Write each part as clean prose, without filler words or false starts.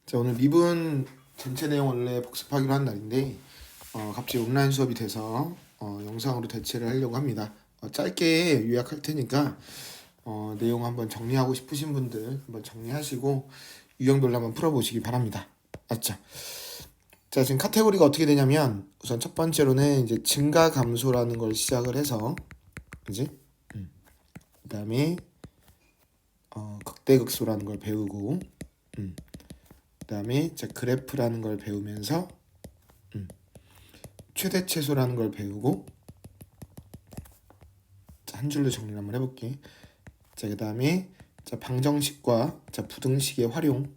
자, 오늘 미분 전체 내용 원래 복습하기로 한 날인데 갑자기 온라인 수업이 돼서 영상으로 대체를 하려고 합니다. 짧게 요약할 테니까 내용 한번 정리하고 싶으신 분들 한번 정리하시고 유형별로 한번 풀어보시기 바랍니다. 맞죠? 자, 지금 카테고리가 어떻게 되냐면 우선 첫 번째로는 이제 증가 감소라는 걸 시작을 해서 이제 그다음에 극대극소라는 걸 배우고 그다음에 그래프라는 걸 배우면서 최대최소라는 걸 배우고 한 줄로 정리를 한번 해볼게. 자, 그다음에 방정식과 부등식의 활용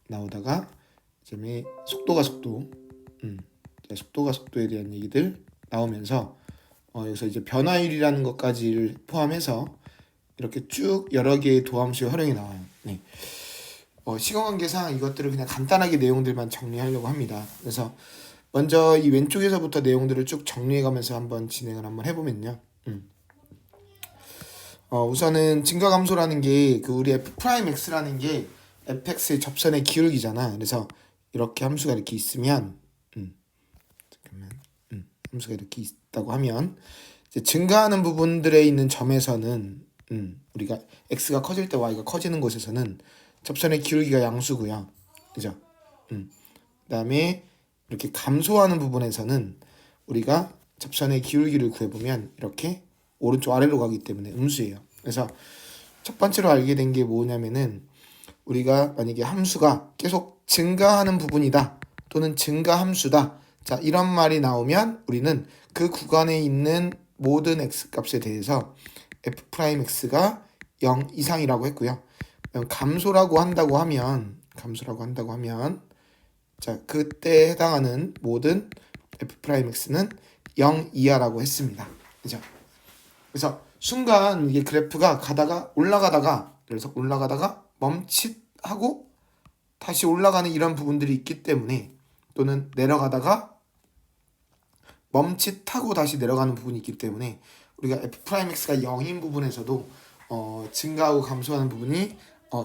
나오다가 그다음에 속도가 속도 속도가 속도에 대한 얘기들 나오면서 여기서 이제 변화율이라는 것까지를 포함해서 이렇게 쭉 여러 개의 도함수의 활용이 나와요. 네. 시간 관계상 이것들을 그냥 간단하게 내용들만 정리하려고 합니다. 그래서 먼저 이 왼쪽에서부터 내용들을 쭉 정리해가면서 한번 진행을 한번 해보면요. 우선은 증가감소라는 게 우리 f'x라는 게 fx의 접선의 기울기잖아. 그래서 이렇게 함수가 이렇게 있으면 잠깐만 함수가 이렇게 있다고 하면 이제 증가하는 부분들에 있는 점에서는 우리가 x가 커질 때 y가 커지는 곳에서는 접선의 기울기가 양수고요. 그죠? 그다음에 이렇게 감소하는 부분에서는 우리가 접선의 기울기를 구해보면 이렇게 오른쪽 아래로 가기 때문에 음수예요. 그래서 첫 번째로 알게 된 게 뭐냐면은 우리가 만약에 함수가 계속 증가하는 부분이다 또는 증가함수다, 자, 이런 말이 나오면 우리는 그 구간에 있는 모든 x값에 대해서 f'x가 0 이상이라고 했고요. 감소라고 한다고 하면 자, 그때 해당하는 모든 f'x는 0 이하라고 했습니다. 그죠? 그래서 순간 이게 그래프가 가다가 올라가다가 멈칫하고 다시 올라가는 이런 부분들이 있기 때문에, 또는 내려가다가 멈칫하고 다시 내려가는 부분이 있기 때문에 우리가 f'x가 0인 부분에서도 증가하고 감소하는 부분이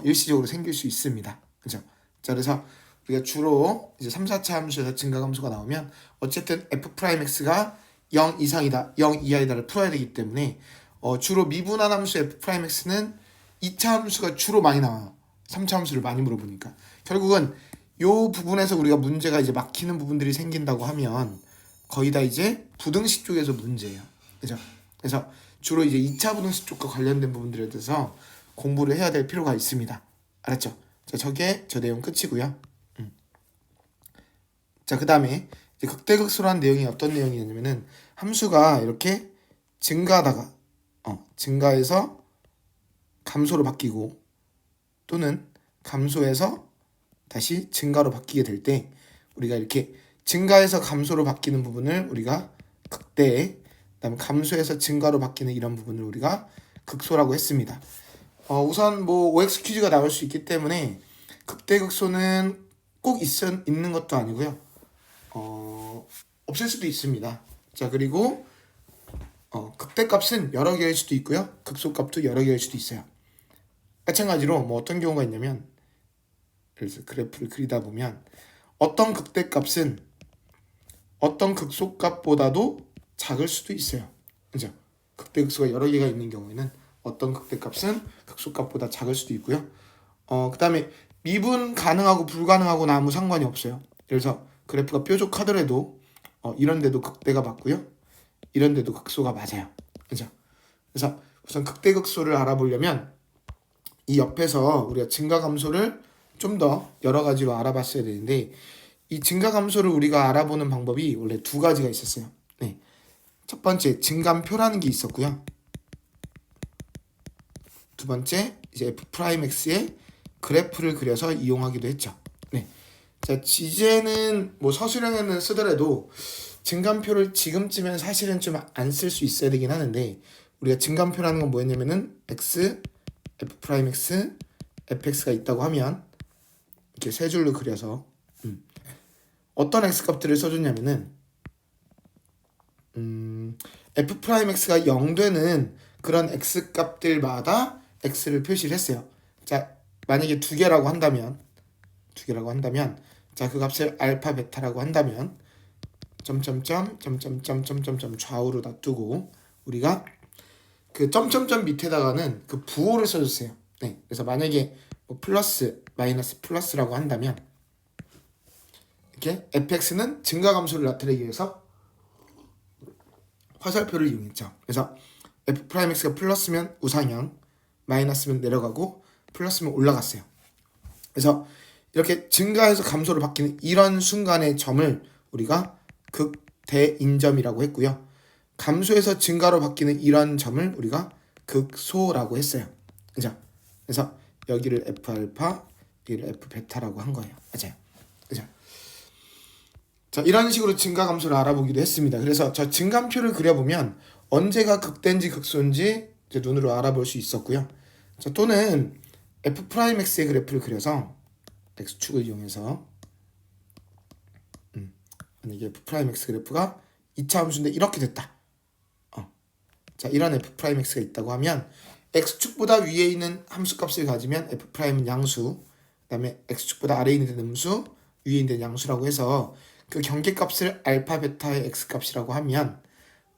일시적으로 생길 수 있습니다. 그죠? 자, 그래서 우리가 주로 이제 3, 4차 함수에서 증가 감소가 나오면 어쨌든 f'x가 0 이상이다, 0 이하이다를 풀어야 되기 때문에 주로 미분한 함수 f'x는 2차 함수가 주로 많이 나와요. 3차 함수를 많이 물어보니까 결국은 요 부분에서 우리가 문제가 이제 막히는 부분들이 생긴다고 하면 거의 다 이제 부등식 쪽에서 문제예요. 그죠? 그래서 주로 이제 2차 부등식 쪽과 관련된 부분들에 대해서 공부를 해야 될 필요가 있습니다. 알았죠? 자, 저게 저 내용 끝이고요. 자, 그 다음에 극대극소라는 내용이 어떤 내용이냐면은 함수가 이렇게 증가하다가 증가해서 감소로 바뀌고 또는 감소해서 다시 증가로 바뀌게 될 때 우리가 이렇게 증가해서 감소로 바뀌는 부분을 우리가 극대, 그다음에 감소해서 증가로 바뀌는 이런 부분을 우리가 극소라고 했습니다. 우선 뭐 OX 퀴즈가 나올 수 있기 때문에 극대극소는 꼭 있는 것도 아니고요. 없을 수도 있습니다. 자, 그리고 극대값은 여러 개일 수도 있고요. 극소값도 여러 개일 수도 있어요. 마찬가지로 뭐 어떤 경우가 있냐면, 그래서 그래프를 그리다 보면 어떤 극대값은 어떤 극소값보다도 작을 수도 있어요. 그죠? 극대극소가 여러 개가 있는 경우에는 어떤 극대값은 극소값보다 작을 수도 있고요. 그 다음에 미분 가능하고 불가능하고는 아무 상관이 없어요. 그래서 그래프가 뾰족하더라도 이런 데도 극대가 맞고요, 이런 데도 극소가 맞아요. 그죠? 그래서 우선 극대극소를 알아보려면 이 옆에서 우리가 증가감소를 좀 더 여러 가지로 알아봤어야 되는데, 이 증가감소를 우리가 알아보는 방법이 원래 두 가지가 있었어요. 네. 첫 번째 증감표라는 게 있었고요. 두 번째 이제 f'x의 그래프를 그려서 이용하기도 했죠. 네. 자, 이제는 뭐 서술형에는 쓰더라도 증감표를 지금쯤엔 사실은 좀 안 쓸 수 있어야 되긴 하는데, 우리가 증감표라는 건 뭐였냐면은 x, f'x, fx가 있다고 하면 이렇게 세 줄로 그려서 어떤 x값들을 써줬냐면은 f'x가 0 되는 그런 x값들마다 x를 표시를 했어요. 자, 만약에 두 개라고 한다면 자, 그 값을 알파 베타라고 한다면 점점점 좌우로 놔두고 우리가 그 점점점 밑에다가는 그 부호를 써주세요. 네, 그래서 만약에 뭐 플러스 마이너스 플러스라고 한다면 이렇게 fx는 증가 감소를 나타내기 위해서 화살표를 이용했죠. 그래서 f'x가 플러스면 우상향, 마이너스면 내려가고 플러스면 올라갔어요. 그래서 이렇게 증가해서 감소로 바뀌는 이런 순간의 점을 우리가 극대인점이라고 했고요. 감소해서 증가로 바뀌는 이런 점을 우리가 극소라고 했어요. 그죠? 그래서 여기를 F알파, 여기를 F베타라고 한 거예요. 맞아요. 그죠? 자, 이런 식으로 증가 감소를 알아보기도 했습니다. 그래서 저 증감표를 그려보면 언제가 극대인지 극소인지 이제 눈으로 알아볼 수 있었고요. 자, 또는 F'X의 그래프를 그려서 X축을 이용해서 만약에 F'X 그래프가 2차 함수인데 이렇게 됐다. 자, 이런 F'X가 있다고 하면 X축보다 위에 있는 함수값을 가지면 F'은 양수, 그 다음에 X축보다 아래에 있는 음수, 위에 있는 양수라고 해서 그 경계값을 알파 베타의 X값이라고 하면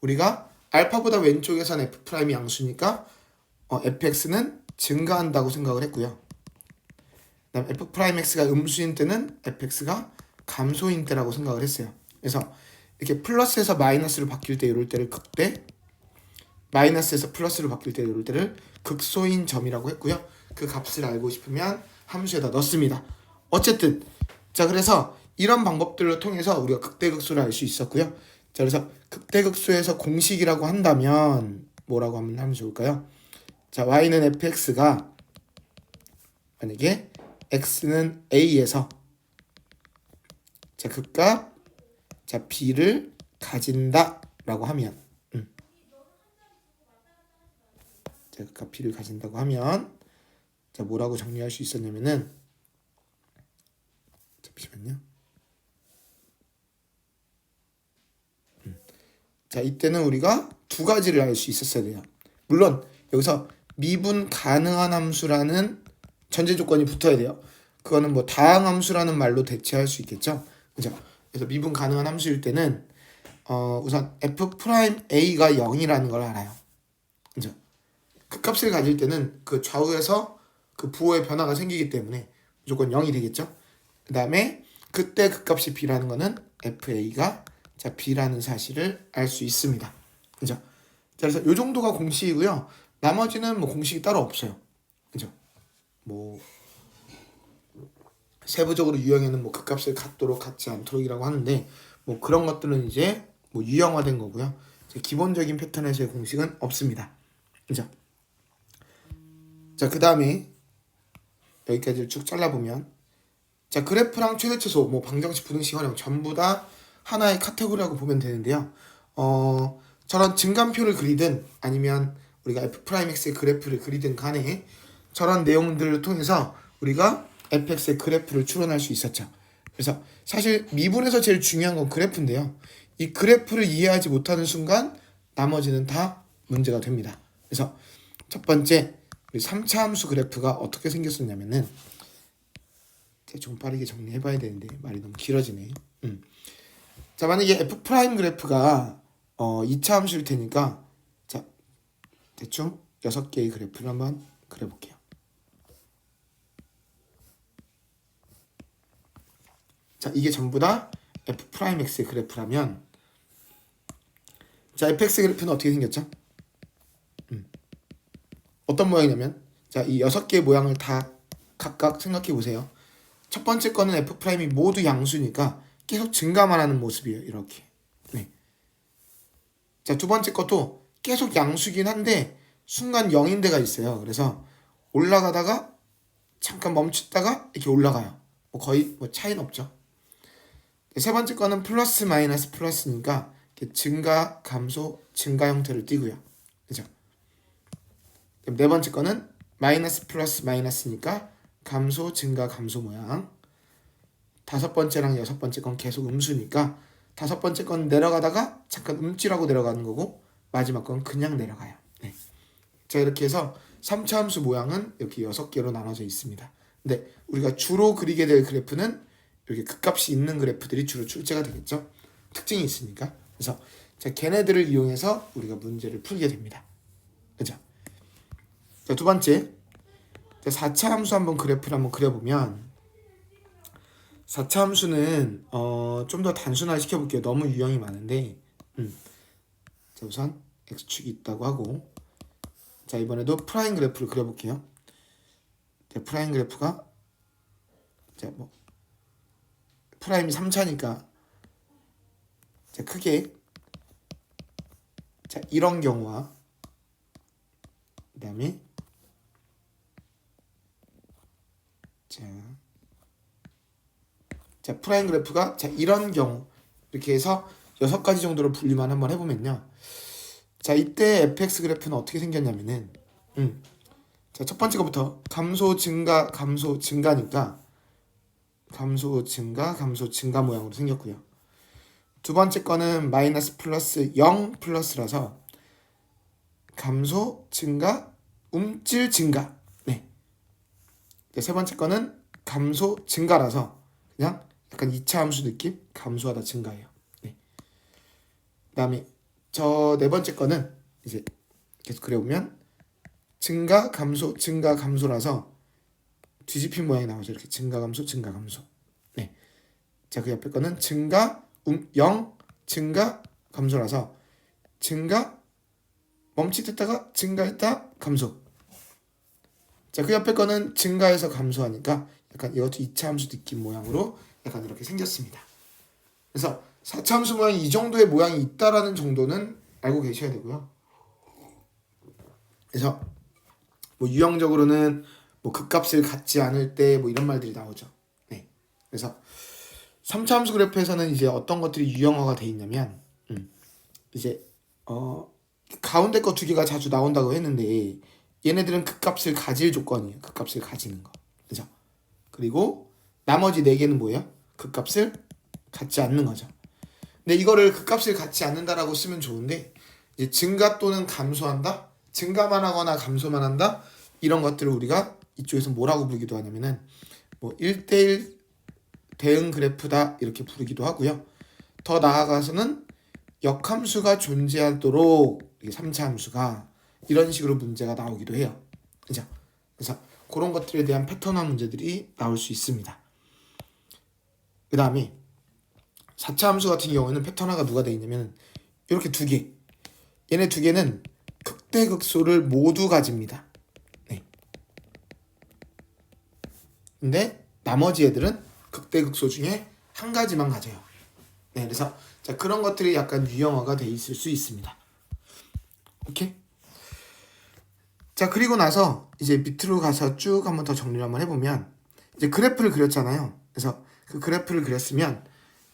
우리가 알파보다 왼쪽에선 F'이 양수니까 fx는 증가한다고 생각을 했고요. 그 다음 F'X가 음수인 때는 fx가 감소인 때라고 생각을 했어요. 그래서 이렇게 플러스에서 마이너스로 바뀔 때 이럴 때를 극대, 마이너스에서 플러스로 바뀔 때 이럴 때를 극소인 점이라고 했고요. 그 값을 알고 싶으면 함수에다 넣습니다. 어쨌든 자, 그래서 이런 방법들을 통해서 우리가 극대극소를 알 수 있었고요. 자, 그래서 극대극소에서 공식이라고 한다면 뭐라고 하면 좋을까요? 자, y는 fx가 만약에 x는 a에서 자, 극값 자 b를 가진다라고 하면 자, 극값 b를 가진다고 하면 자, 뭐라고 정리할 수 있었냐면은 잠시만요. 자, 이때는 우리가 두 가지를 알 수 있었어야 돼요. 물론 여기서 미분 가능한 함수라는 전제 조건이 붙어야 돼요. 그거는 뭐 다항함수라는 말로 대체할 수 있겠죠. 그죠? 그래서 미분 가능한 함수일 때는 우선 f'a가 0이라는 걸 알아요. 그죠? 그 값을 가질 때는 그 좌우에서 그 부호의 변화가 생기기 때문에 무조건 0이 되겠죠. 그 다음에 그때 그 값이 b라는 거는 fa가 자 b라는 사실을 알 수 있습니다. 그죠? 자, 그래서 이 정도가 공식이고요. 나머지는 뭐 공식이 따로 없어요. 그죠? 뭐 세부적으로 유형에는 뭐 그 값을 갖도록 갖지 않도록이라고 하는데 뭐 그런 것들은 이제 뭐 유형화된 거고요. 기본적인 패턴에서의 공식은 없습니다. 그죠? 자, 그 다음에 여기까지를 쭉 잘라보면 자, 그래프랑 최대치수, 뭐 방정식, 부등식, 활용 전부 다 하나의 카테고리라고 보면 되는데요. 저런 증감표를 그리든 아니면 우리가 F'X의 그래프를 그리든 간에 저런 내용들을 통해서 우리가 fx의 그래프를 추론할 수 있었죠. 그래서 사실 미분에서 제일 중요한 건 그래프인데요. 이 그래프를 이해하지 못하는 순간 나머지는 다 문제가 됩니다. 그래서 첫 번째 우리 3차 함수 그래프가 어떻게 생겼었냐면은 좀 빠르게 정리해봐야 되는데 말이 너무 길어지네. 자, 만약에 f' 그래프가 2차 함수일 테니까 자, 대충 6개의 그래프를 한번 그려볼게요. 자, 이게 전부 다 f'x의 그래프라면 자, fx 그래프는 어떻게 생겼죠? 어떤 모양이냐면 자, 이 6개의 모양을 다 각각 생각해 보세요. 첫 번째 거는 f'이 모두 양수니까 계속 증가만 하는 모습이에요. 이렇게. 네. 자, 두 번째 것도 계속 양수긴 한데 순간 0인 데가 있어요. 그래서 올라가다가 잠깐 멈췄다가 이렇게 올라가요. 뭐 거의 뭐 차이는 없죠. 세 번째 거는 플러스 마이너스 플러스니까 이렇게 증가, 감소, 증가 형태를 띠고요. 그죠? 네 번째 거는 마이너스 플러스 마이너스니까 감소, 증가, 감소 모양. 다섯 번째랑 여섯 번째 건 계속 음수니까 다섯 번째 건 내려가다가 잠깐 움찔하고 내려가는 거고 마지막 건 그냥 내려가요. 네. 자, 이렇게 해서 3차 함수 모양은 이렇게 6개로 나눠져 있습니다. 근데 우리가 주로 그리게 될 그래프는 이렇게 극값이 있는 그래프들이 주로 출제가 되겠죠. 특징이 있으니까. 그래서 자, 걔네들을 이용해서 우리가 문제를 풀게 됩니다. 그죠? 자, 두 번째. 자, 4차 함수 한번 그래프를 한번 그려보면 4차 함수는 좀 더 단순화 시켜볼게요. 너무 유형이 많은데 자, 우선 x축이 있다고 하고 자, 이번에도 프라임 그래프를 그려볼게요. 자, 프라임 그래프가 자, 뭐 프라임이 3차니까 자, 크게 자, 이런 경우와 그 다음에 자, 프라임 그래프가 자, 이런 경우 이렇게 해서 6가지 정도로 분류만 한번 해보면요. 자, 이때 fx 그래프는 어떻게 생겼냐면은 자, 첫 번째 거부터 감소 증가 감소 증가니까 감소 증가 모양으로 생겼고요. 두 번째 거는 마이너스 플러스 0 플러스라서 감소 증가 움찔 증가. 네. 세 번째 거는 감소 증가라서 그냥 약간 2차 함수 느낌 감소하다 증가예요. 네. 그다음에 저 네 번째 거는 이제 계속 그려보면 증가 감소라서 뒤집힌 모양이 나오죠. 이렇게 증가 감소. 네. 자, 그 옆에 거는 증가 0 증가 감소라서 증가 멈칫했다가 증가했다 감소. 자, 그 옆에 거는 증가해서 감소하니까 약간 이것도 2차 함수 느낌 모양으로 약간 이렇게 생겼습니다. 그래서 4차 함수 모양이 이 정도의 모양이 있다라는 정도는 알고 계셔야 되고요. 그래서 뭐 유형적으로는 뭐 극값을 갖지 않을 때 뭐 이런 말들이 나오죠. 네. 그래서 3차 함수 그래프에서는 이제 어떤 것들이 유형화가 돼 있냐면 이제 가운데 거 두 개가 자주 나온다고 했는데 얘네들은 극값을 가질 조건이에요. 극값을 가지는 거. 그죠? 그리고 나머지 네 개는 뭐예요? 극값을 갖지 않는 거죠. 근데 이거를 극값을 갖지 않는다라고 쓰면 좋은데 이제 증가 또는 감소한다? 증가만 하거나 감소만 한다? 이런 것들을 우리가 이쪽에서 뭐라고 부르기도 하냐면은 뭐 1대1 대응 그래프다 이렇게 부르기도 하고요. 더 나아가서는 역함수가 존재하도록 3차 함수가 이런 식으로 문제가 나오기도 해요. 그죠? 그래서 그런 것들에 대한 패턴화 문제들이 나올 수 있습니다. 그 다음에 4차 함수 같은 경우에는 패턴화가 누가 되어 있냐면 이렇게 두 개. 얘네 두 개는 극대극소를 모두 가집니다. 네. 근데 나머지 애들은 극대극소 중에 한 가지만 가져요. 네, 그래서 자, 그런 것들이 약간 유형화가 돼 있을 수 있습니다. 오케이? 자, 그리고 나서 이제 밑으로 가서 쭉 한번 더 정리를 한번 해보면 이제 그래프를 그렸잖아요. 그래서 그 그래프를 그렸으면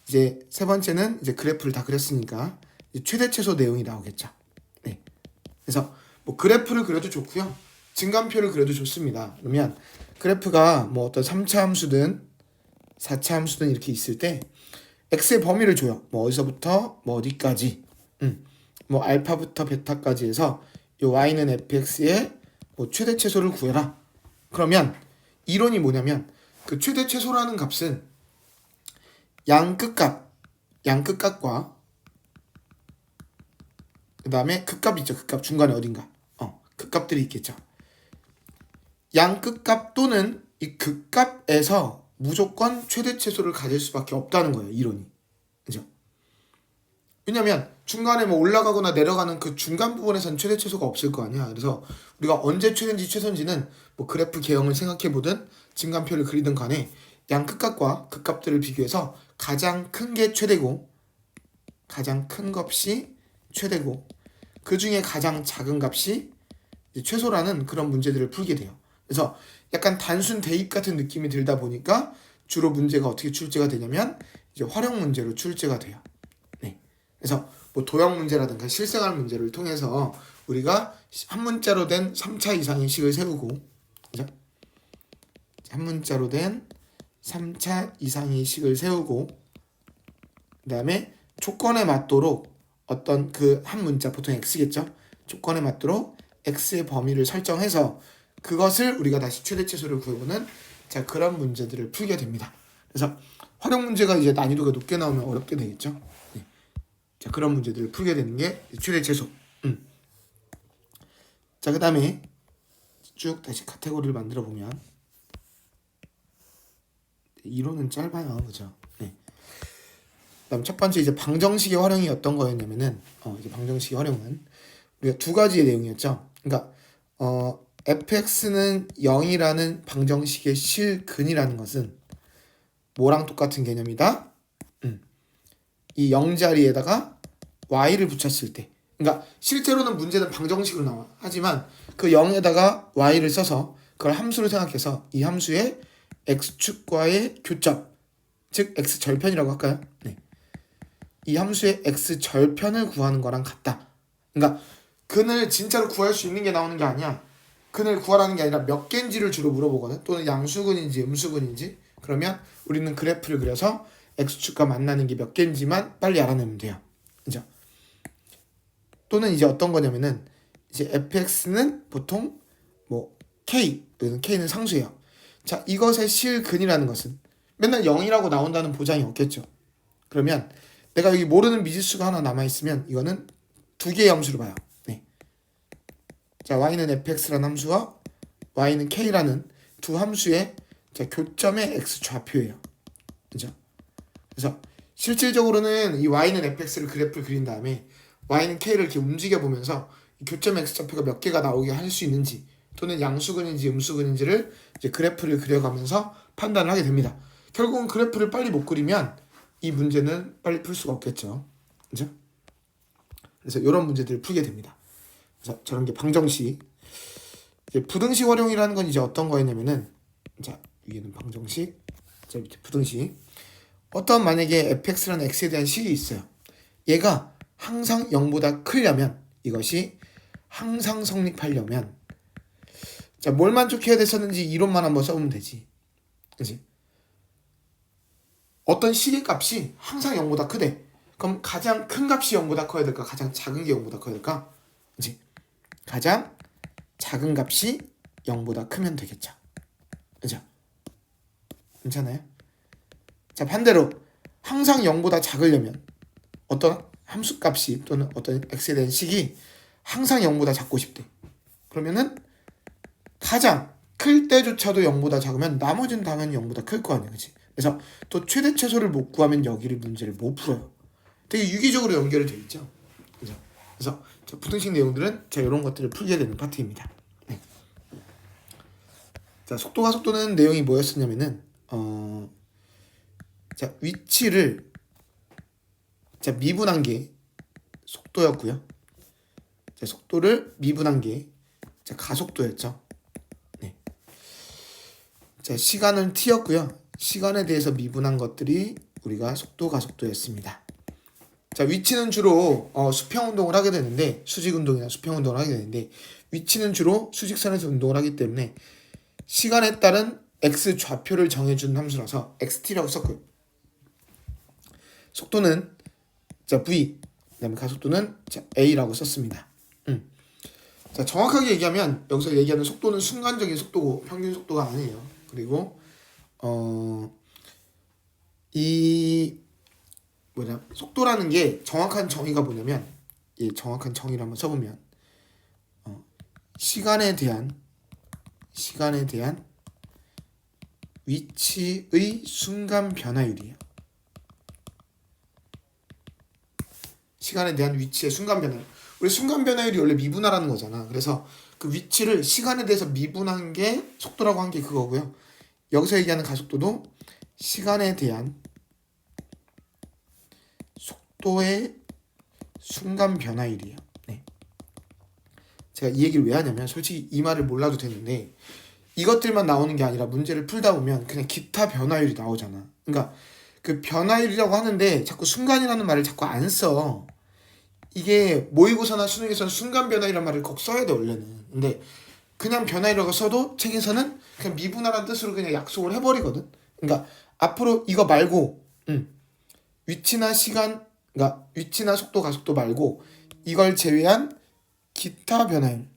이제 세 번째는 이제 그래프를 다 그렸으니까 이제 최대 최소 내용이 나오겠죠. 네. 그래서 뭐 그래프를 그려도 좋고요. 증감표를 그려도 좋습니다. 그러면 그래프가 뭐 어떤 3차 함수든 4차 함수든 이렇게 있을 때 x의 범위를 줘요. 뭐 어디서부터 뭐 어디까지 뭐 알파부터 베타까지 해서 요 y는 fx의 뭐 최대 최소를 구해라. 그러면 이론이 뭐냐면 그 최대 최소라는 값은 양끝값과 그 다음에 극값 있죠. 극값 중간에 어딘가 극값들이 있겠죠. 양끝값 또는 이 극값에서 무조건 최대 최소를 가질 수밖에 없다는 거예요. 이론이. 그죠? 왜냐면 중간에 뭐 올라가거나 내려가는 그 중간 부분에서는 최대 최소가 없을 거 아니야. 그래서 우리가 언제 최대인지 최소인지는 뭐 그래프 개형을 생각해 보든 증감표를 그리든 간에 양끝값과 극값들을 비교해서 가장 큰 게 최대고 가장 큰 값이 최대고 그 중에 가장 작은 값이 최소라는 그런 문제들을 풀게 돼요. 그래서 약간 단순 대입 같은 느낌이 들다 보니까 주로 문제가 어떻게 출제가 되냐면 이제 활용 문제로 출제가 돼요. 네. 그래서 뭐 도형 문제라든가 실생활 문제를 통해서 우리가 한 문자로 된 3차 이상의 식을 세우고, 그죠? 한 문자로 된 3차 이상의 식을 세우고, 그 다음에 조건에 맞도록 어떤 그 한 문자, 보통 x겠죠? 조건에 맞도록 x의 범위를 설정해서 그것을 우리가 다시 최대 최소를 구해보는 자, 그런 문제들을 풀게 됩니다. 그래서 활용 문제가 이제 난이도가 높게 나오면 어렵게 되겠죠. 네. 자, 그런 문제들을 풀게 되는 게 최대 최소. 자, 그 다음에 쭉 다시 카테고리를 만들어 보면 이론은 짧아요, 그죠? 네. 그다음 첫 번째 이제 방정식의 활용이 어떤 거였냐면은 이제 방정식의 활용은 우리가 두 가지의 내용이었죠. 그러니까 fx는 0이라는 방정식의 실근이라는 것은 뭐랑 똑같은 개념이다? 이 0자리에다가 y를 붙였을 때, 그러니까 실제로는 문제는 방정식으로 나와. 하지만 그 0에다가 y를 써서 그걸 함수로 생각해서 이 함수의 x축과의 교점, 즉 x절편이라고 할까요? 네. 이 함수의 x절편을 구하는 거랑 같다. 그러니까 근을 진짜로 구할 수 있는 게 나오는 게 아니야. 근을 구하라는 게 아니라 몇 개인지를 주로 물어보거든. 또는 양수근인지 음수근인지. 그러면 우리는 그래프를 그려서 x축과 만나는 게 몇 개인지만 빨리 알아내면 돼요. 그죠? 또는 이제 어떤 거냐면은 이제 fx는 보통 뭐 k, k는 상수예요. 자, 이것의 실근이라는 것은 맨날 0이라고 나온다는 보장이 없겠죠. 그러면 내가 여기 모르는 미지수가 하나 남아있으면 이거는 두 개의 함수로 봐요. 네. 자, y는 fx라는 함수와 y는 k라는 두 함수의 자, 교점의 x 좌표예요. 그죠? 그래서 실질적으로는 이 y는 fx를 그래프를 그린 다음에 y는 k를 이렇게 움직여 보면서 교점 x 좌표가 몇 개가 나오게 할 수 있는지 또는 양수근인지 음수근인지를 이제 그래프를 그려가면서 판단을 하게 됩니다. 결국은 그래프를 빨리 못 그리면 이 문제는 빨리 풀 수가 없겠죠. 그죠? 그래서 이런 문제들을 풀게 됩니다. 그래서 저런 게 방정식. 이제 부등식 활용이라는 건 이제 어떤 거였냐면은 자, 위에는 방정식, 자, 밑에 부등식. 어떤 만약에 fx라는 x에 대한 식이 있어요. 얘가 항상 0보다 크려면 이것이 항상 성립하려면 자, 뭘 만족해야 됐었는지 이론만 한번 써보면 되지. 그치? 어떤 식의 값이 항상 0보다 크대. 그럼 가장 큰 값이 0보다 커야 될까? 가장 작은 게 0보다 커야 될까? 그치? 가장 작은 값이 0보다 크면 되겠죠. 그죠? 괜찮아요? 자, 반대로 항상 0보다 작으려면 어떤 함수값이 또는 어떤 x에 대한 식이 항상 0보다 작고 싶대. 그러면은 가장 클 때조차도 0보다 작으면 나머지는 당연히 0보다 클 거 아니야. 그치? 그래서 또 최대 최소를 못 구하면 여기를 문제를 못 풀어요. 되게 유기적으로 연결이 돼 있죠. 그죠? 그래서 부등식 내용들은 자, 이런 것들을 풀게 되는 파트입니다. 네. 자, 속도가 속도는 내용이 뭐였었냐면은 자, 위치를 자, 미분한 게 속도였고요. 자, 속도를 미분한 게 자, 가속도였죠. 네. 자, 시간은 t였고요. 시간에 대해서 미분한 것들이 우리가 속도, 가속도였습니다. 자, 위치는 주로 수평 운동을 하게 되는데 수직 운동이나 수평 운동을 하게 되는데 위치는 주로 수직선에서 운동을 하기 때문에 시간에 따른 x 좌표를 정해주는 함수라서 xt라고 썼고요. 속도는 자, v, 그다음에 가속도는 자, a라고 썼습니다. 자, 정확하게 얘기하면 여기서 얘기하는 속도는 순간적인 속도고 평균 속도가 아니에요. 그리고 이 속도라는 게 정확한 정의가 뭐냐면 이 정확한 정의를 한번 써보면 시간에 대한 위치의 순간 변화율이에요. 시간에 대한 위치의 순간 변화율. 우리 순간 변화율이 원래 미분하라는 거잖아. 그래서 그 위치를 시간에 대해서 미분한 게 속도라고 한 게 그거고요. 여기서 얘기하는 가속도도 시간에 대한 속도의 순간 변화율이에요. 네. 제가 이 얘기를 왜 하냐면 솔직히 이 말을 몰라도 되는데 이것들만 나오는 게 아니라 문제를 풀다 보면 그냥 기타 변화율이 나오잖아. 그러니까 그 변화율이라고 하는데 자꾸 순간이라는 말을 자꾸 안 써. 이게 모의고사나 수능에서는 순간 변화율이라는 말을 꼭 써야 돼 원래는. 근데 그냥 변화율이라고 써도 책에서는 그냥 미분하라는 뜻으로 그냥 약속을 해버리거든. 그러니까 앞으로 이거 말고 위치나 시간, 그러니까 위치나 속도, 가속도 말고 이걸 제외한 기타 변화율,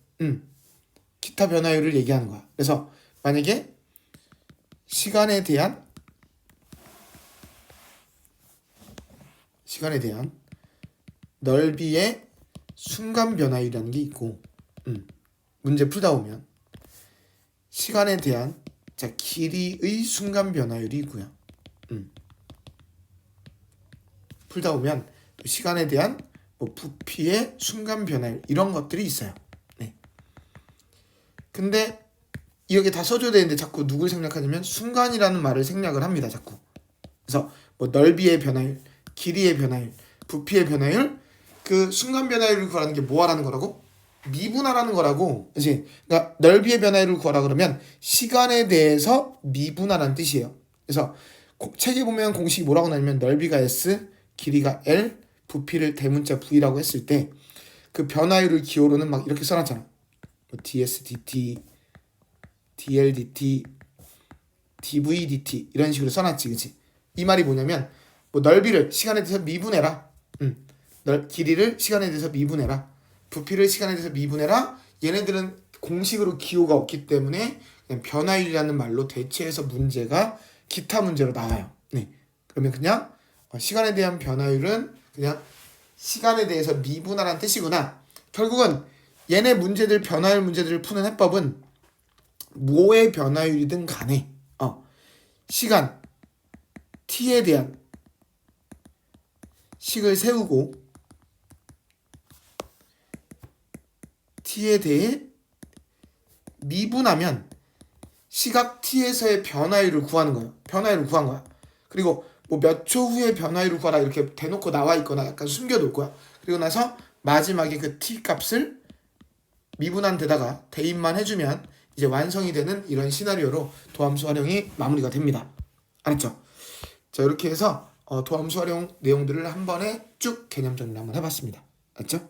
기타 변화율을 얘기하는 거야. 그래서 만약에 시간에 대한 넓이의 순간 변화율이라는 게 있고, 문제 풀다 보면 시간에 대한 길이의 순간 변화율이 있고요. 풀다 보면 시간에 대한 부피의 순간 변화율 이런 것들이 있어요. 네. 근데 이렇게 다 써줘야 되는데 자꾸 누굴 생략하냐면 순간이라는 말을 생략을 합니다. 자꾸. 그래서 넓이의 변화율, 길이의 변화율, 부피의 변화율, 그 순간 변화율을 구하라는 게 뭐하라는 거라고? 미분하라는 거라고. 그치? 그러니까 넓이의 변화율을 구하라 그러면 시간에 대해서 미분하라는 뜻이에요. 그래서 책에 보면 공식이 뭐라고 나오냐면 넓이가 S, 길이가 L, 부피를 대문자 V라고 했을 때 그 변화율을 기호로는 막 이렇게 써놨잖아. ds, dt, dl, dt, dv, dt 이런 식으로 써놨지. 그치? 이 말이 뭐냐면 넓이를 시간에 대해서 미분해라. 길이를 시간에 대해서 미분해라. 부피를 시간에 대해서 미분해라. 얘네들은 공식으로 기호가 없기 때문에 그냥 변화율이라는 말로 대체해서 문제가 기타 문제로 나와요. 네. 그러면 그냥 시간에 대한 변화율은 그냥 시간에 대해서 미분하라는 뜻이구나. 결국은 얘네 문제들 변화율 문제들을 푸는 해법은 뭐의 변화율이든 간에 시간 t에 대한 식을 세우고 t에 대해 미분하면 시각 t에서의 변화율을 구하는 거예요. 변화율을 구한 거야. 그리고 몇 초 후에 변화율을 구하라 이렇게 대놓고 나와 있거나 약간 숨겨놓을 거야. 그리고 나서 마지막에 그 t 값을 미분한 데다가 대입만 해주면 이제 완성이 되는 이런 시나리오로 도함수 활용이 마무리가 됩니다. 알았죠? 자, 이렇게 해서 도함수 활용 내용들을 한 번에 쭉 개념 정리를 한번 해봤습니다. 알았죠?